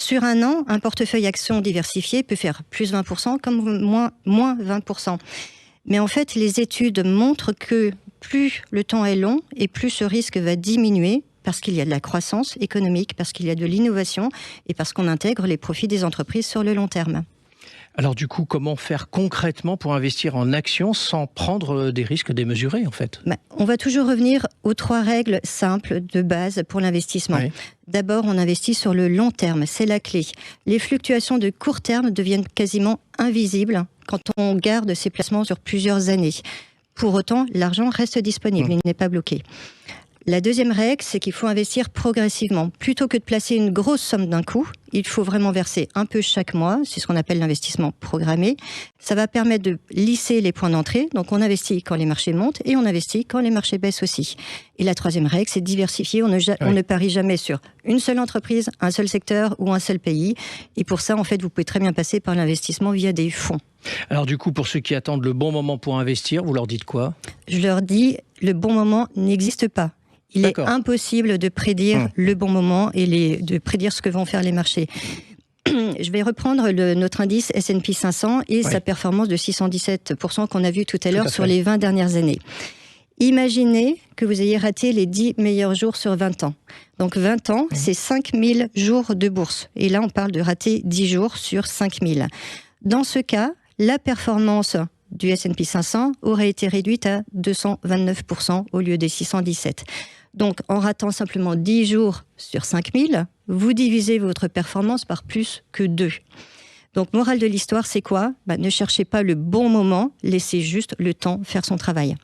Sur un an, un portefeuille action diversifié peut faire plus 20% comme moins 20%. Mais en fait, les études montrent que plus le temps est long et plus ce risque va diminuer parce qu'il y a de la croissance économique, parce qu'il y a de l'innovation et parce qu'on intègre les profits des entreprises sur le long terme. Alors du coup, comment faire concrètement pour investir en actions sans prendre des risques démesurés en fait ? On va toujours revenir aux 3 règles simples de base pour l'investissement. Oui. D'abord, on investit sur le long terme, c'est la clé. Les fluctuations de court terme deviennent quasiment invisibles quand on garde ses placements sur plusieurs années. Pour autant, l'argent reste disponible, il n'est pas bloqué. La deuxième règle, c'est qu'il faut investir progressivement. Plutôt que de placer une grosse somme d'un coup, il faut vraiment verser un peu chaque mois. C'est ce qu'on appelle l'investissement programmé. Ça va permettre de lisser les points d'entrée. Donc, on investit quand les marchés montent et on investit quand les marchés baissent aussi. Et la troisième règle, c'est de diversifier. On ne parie jamais sur une seule entreprise, un seul secteur ou un seul pays. Et pour ça, en fait, vous pouvez très bien passer par l'investissement via des fonds. Alors du coup, pour ceux qui attendent le bon moment pour investir, vous leur dites quoi ? Je leur dis, le bon moment n'existe pas. Il est impossible de prédire le bon moment et de prédire ce que vont faire les marchés. Je vais reprendre notre indice S&P 500 et sa performance de 617% qu'on a vu tout à l'heure sur les 20 dernières années. Imaginez que vous ayez raté les 10 meilleurs jours sur 20 ans. Donc 20 ans, c'est 5000 jours de bourse. Et là, on parle de rater 10 jours sur 5000. Dans ce cas, la performance du S&P 500 aurait été réduite à 229% au lieu des 617. Donc, en ratant simplement 10 jours sur 5000, vous divisez votre performance par plus que 2. Donc, morale de l'histoire, c'est quoi ? Ne cherchez pas le bon moment, laissez juste le temps faire son travail.